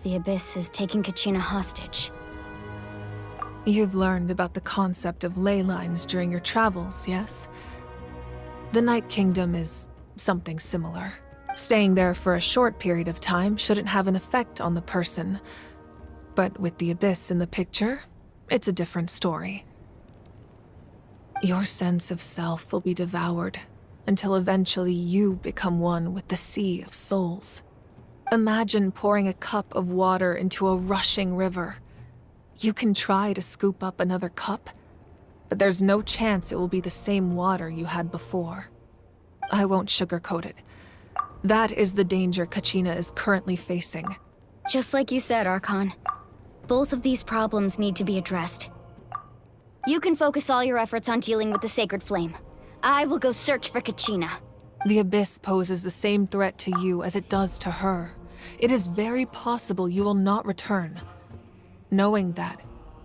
The Abyss is taking Kachina hostage. You've learned about the concept of ley lines during your travels, yes? The Night Kingdom is something similar. Staying there for a short period of time shouldn't have an effect on the person. But with the Abyss in the picture, it's a different story. Your sense of self will be devoured until eventually you become one with the Sea of Souls. Imagine pouring a cup of water into a rushing river. You can try to scoop up another cup, but there's no chance it will be the same water you had before. I won't sugarcoat it. That is the danger Kachina is currently facing. Just like you said, Archon. Both of these problems need to be addressed. You can focus all your efforts on dealing with the Sacred Flame. I will go search for Kachina. The Abyss poses the same threat to you as it does to her. It is very possible you will not return. Knowing that,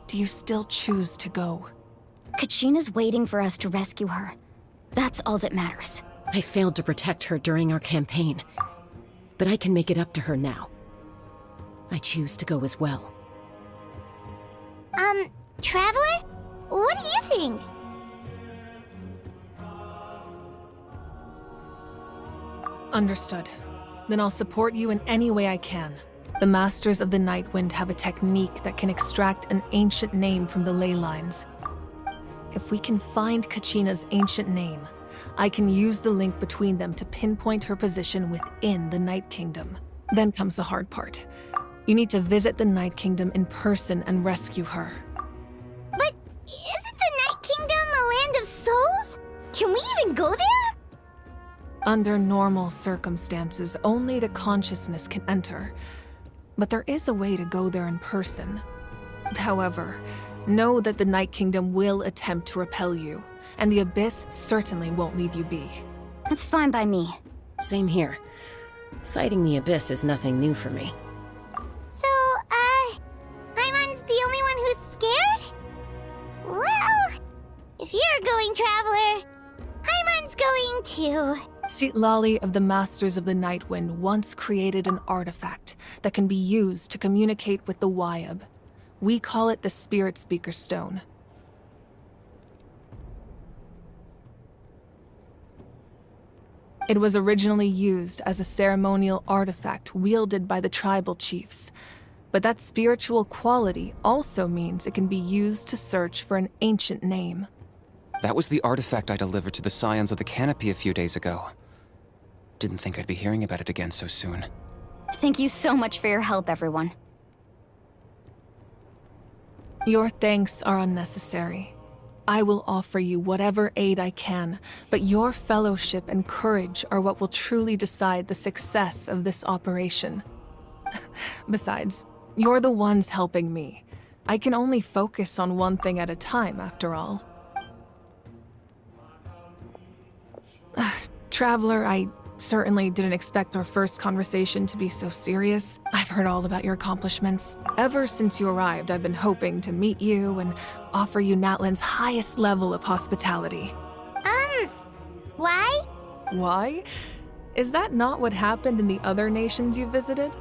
do you still choose to go? Kachina's waiting for us to rescue her. That's all that matters. I failed to protect her during our campaign, but I can make it up to her now. I choose to go as well. Traveler? What do you think? Understood. Then I'll support you in any way I can. The Masters of the Nightwind have a technique that can extract an ancient name from the ley lines. If we can find Kachina's ancient name, I can use the link between them to pinpoint her position within the Night Kingdom. Then comes the hard part. You need to visit the Night Kingdom in person and rescue her. But isn't the Night Kingdom a land of souls? Can we even go there? Under normal circumstances, only the consciousness can enter. But there is a way to go there in person. However, know that the Night Kingdom will attempt to repel you, and the Abyss certainly won't leave you be. That's fine by me. Same here. Fighting the Abyss is nothing new for me. So, Paimon's the only one who's scared? Well, if you're going, Traveler, Paimon's going too. Citlali of the Masters of the Nightwind once created an artifact that can be used to communicate with the Wyab. We call it the Spirit Speaker Stone. It was originally used as a ceremonial artifact wielded by the tribal chiefs, but that spiritual quality also means it can be used to search for an ancient name. That was the artifact I delivered to the Scions of the Canopy a few days ago. Didn't think I'd be hearing about it again so soon. Thank you so much for your help, everyone. Your thanks are unnecessary. I will offer you whatever aid I can, but your fellowship and courage are what will truly decide the success of this operation. Besides, you're the ones helping me. I can only focus on one thing at a time, after all. Traveler, I certainly didn't expect our first conversation to be so serious. I've heard all about your accomplishments. Ever since you arrived, I've been hoping to meet you and offer you Natlan's highest level of hospitality. Why? Why? Is that not what happened in the other nations you visited?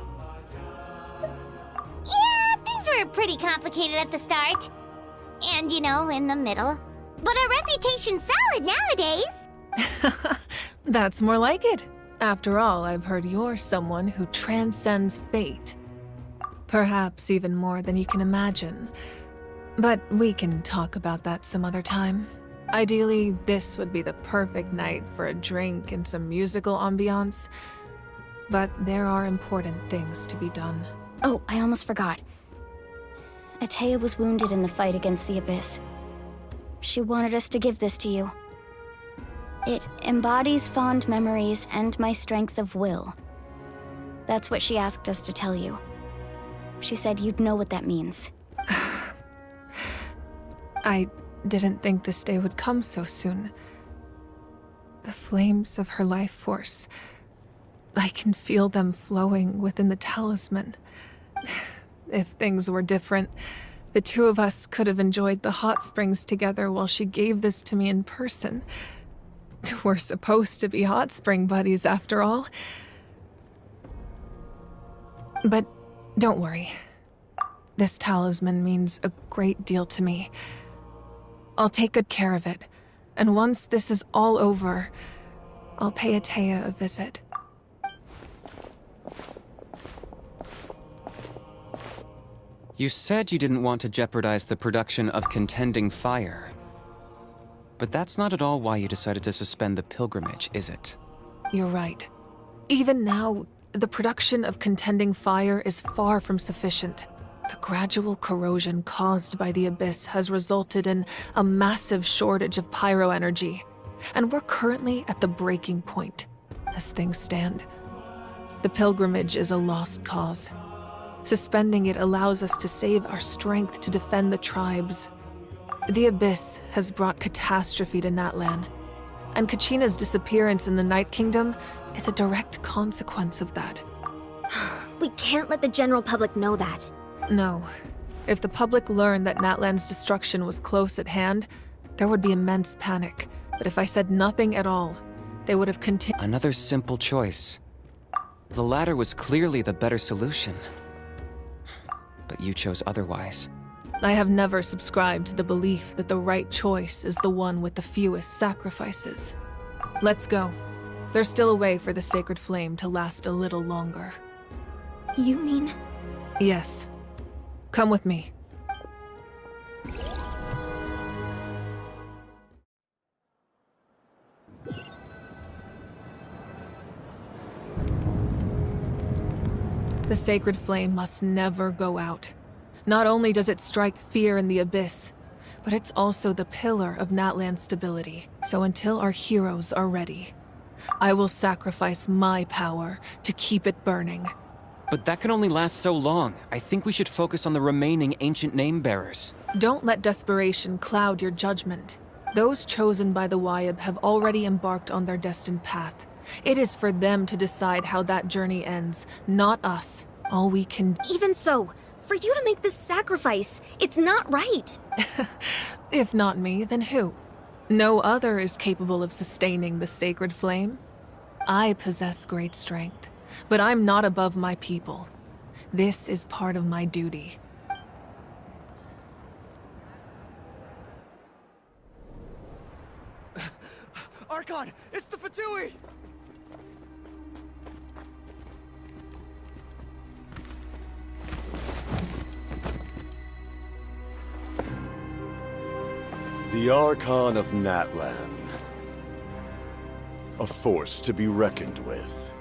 Yeah, things were pretty complicated at the start. And, in the middle. But our reputation's solid nowadays. That's more like it. After all, I've heard you're someone who transcends fate. Perhaps even more than you can imagine. But we can talk about that some other time. Ideally, this would be the perfect night for a drink and some musical ambiance. But there are important things to be done. Oh, I almost forgot. Atea was wounded in the fight against the Abyss. She wanted us to give this to you. It embodies fond memories and my strength of will. That's what she asked us to tell you. She said you'd know what that means. I didn't think this day would come so soon. The flames of her life force. I can feel them flowing within the talisman. If things were different, the two of us could have enjoyed the hot springs together while she gave this to me in person. We're supposed to be hot spring buddies after all. But Don't worry. This talisman means a great deal to me. I'll take good care of it, and once this is all over, I'll pay Atea a visit. You said you didn't want to jeopardize the production of contending fire. But that's not at all why you decided to suspend the pilgrimage, is it? You're right. Even now, the production of contending fire is far from sufficient. The gradual corrosion caused by the Abyss has resulted in a massive shortage of pyro energy, and we're currently at the breaking point, as things stand. The pilgrimage is a lost cause. Suspending it allows us to save our strength to defend the tribes. The Abyss has brought catastrophe to Natlan, and Kachina's disappearance in the Night Kingdom is a direct consequence of that. We can't let the general public know that. No. If the public learned that Natlan's destruction was close at hand, there would be immense panic. But if I said nothing at all, they would have continued. Another simple choice. The latter was clearly the better solution. But you chose otherwise. I have never subscribed to the belief that the right choice is the one with the fewest sacrifices. Let's go. There's still a way for the sacred flame to last a little longer. You mean? Yes. Come with me. The sacred flame must never go out. Not only does it strike fear in the Abyss, but it's also the pillar of Natlan's stability. So until our heroes are ready, I will sacrifice my power to keep it burning. But that can only last so long. I think we should focus on the remaining ancient name-bearers. Don't let desperation cloud your judgment. Those chosen by the Wyeb have already embarked on their destined path. It is for them to decide how that journey ends, not us. All we can... Even so, for you to make this sacrifice, it's not right. If not me, then who? No other is capable of sustaining the sacred flame. I possess great strength, but I'm not above my people. This is part of my duty. Archon, it's the Fatui! The Archon of Natlan. A force to be reckoned with.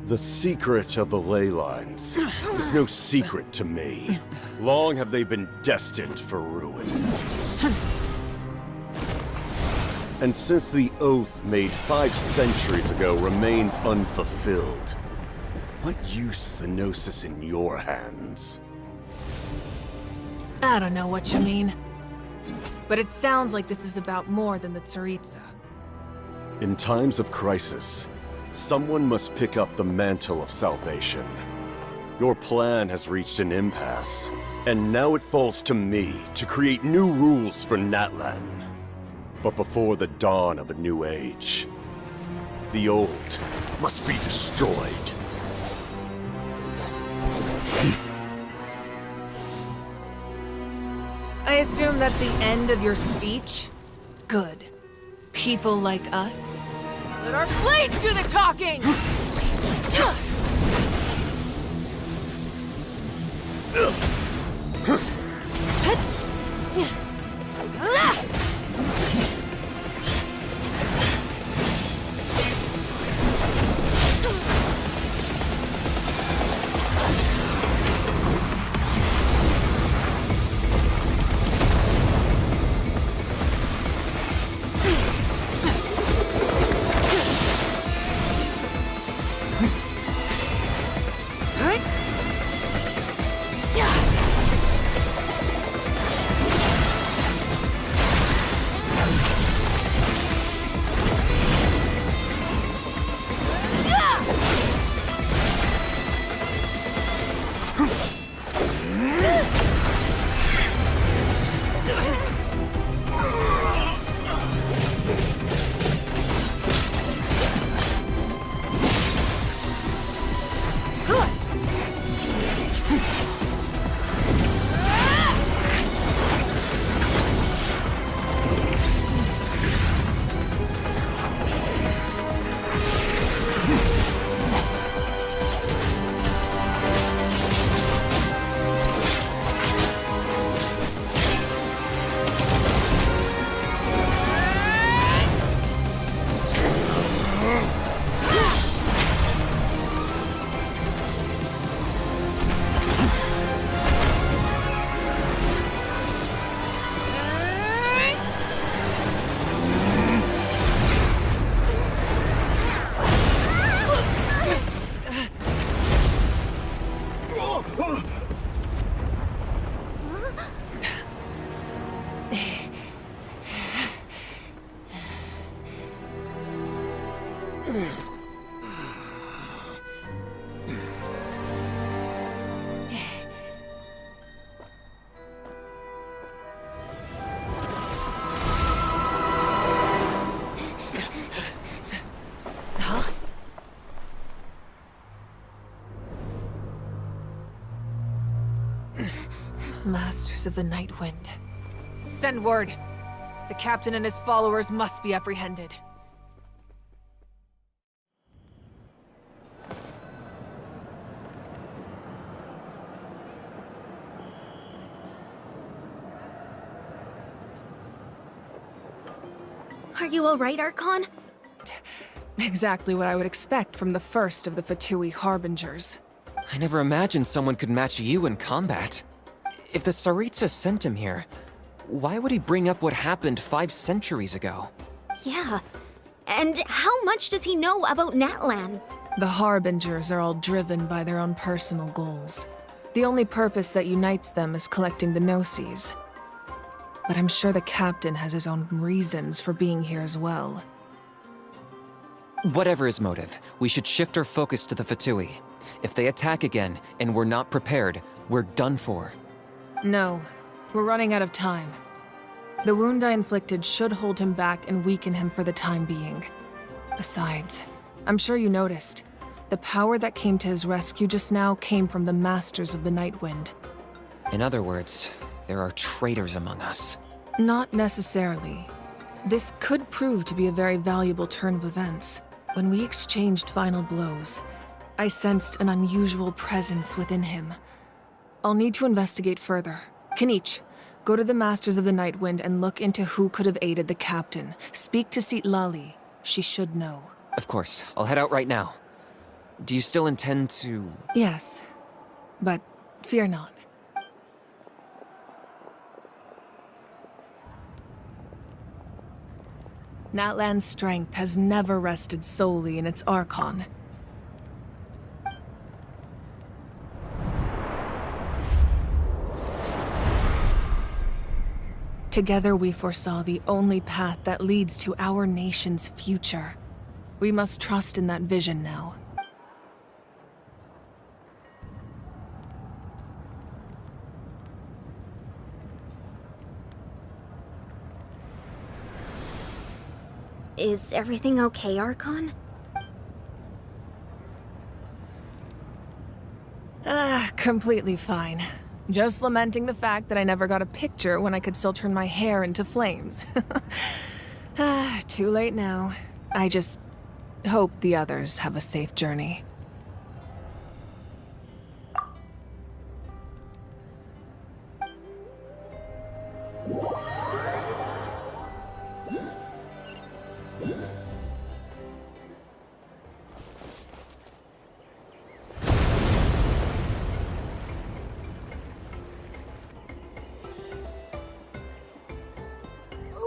The secret of the ley lines is no secret to me. Long have they been destined for ruin. And since the oath made 5 centuries ago remains unfulfilled, what use is the Gnosis in your hands? I don't know what you mean. But it sounds like this is about more than the Tsaritsa. In times of crisis, someone must pick up the mantle of salvation. Your plan has reached an impasse, and now it falls to me to create new rules for Natlan. But before the dawn of a new age, the old must be destroyed. I assume that's the end of your speech? Good. People like us. Let our blades do the talking! Masters of the Night Wind. Send word. The captain and his followers must be apprehended. Are you alright, Archon? Exactly what I would expect from the first of the Fatui Harbingers. I never imagined someone could match you in combat. If the Tsaritsa sent him here, why would he bring up what happened 5 centuries ago? Yeah. And how much does he know about Natlan? The Harbingers are all driven by their own personal goals. The only purpose that unites them is collecting the Gnosis. But I'm sure the captain has his own reasons for being here as well. Whatever his motive, we should shift our focus to the Fatui. If they attack again, and we're not prepared, we're done for. No, we're running out of time. The wound I inflicted should hold him back and weaken him for the time being. Besides, I'm sure you noticed, the power that came to his rescue just now came from the Masters of the Night Wind. In other words, there are traitors among us. Not necessarily. This could prove to be a very valuable turn of events. When we exchanged final blows, I sensed an unusual presence within him. I'll need to investigate further. Kinich, go to the Masters of the Night Wind and look into who could have aided the captain. Speak to Citlali. She should know. Of course, I'll head out right now. Do you still intend to... Yes, but fear not. Natlan's strength has never rested solely in its Archon. Together we foresaw the only path that leads to our nation's future. We must trust in that vision now. Is everything okay, Archon? Completely fine. Just lamenting the fact that I never got a picture when I could still turn my hair into flames. Too late now. I just hope the others have a safe journey.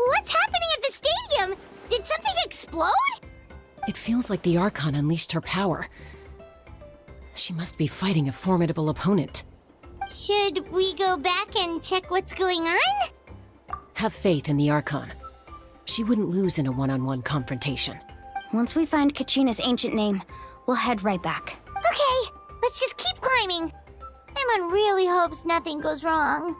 What's happening at the stadium? Did something explode? It feels like the Archon unleashed her power. She must be fighting a formidable opponent. Should we go back and check what's going on? Have faith in the Archon. She wouldn't lose in a one-on-one confrontation. Once we find Kachina's ancient name, we'll head right back. Okay, let's just keep climbing. Paimon really hopes nothing goes wrong.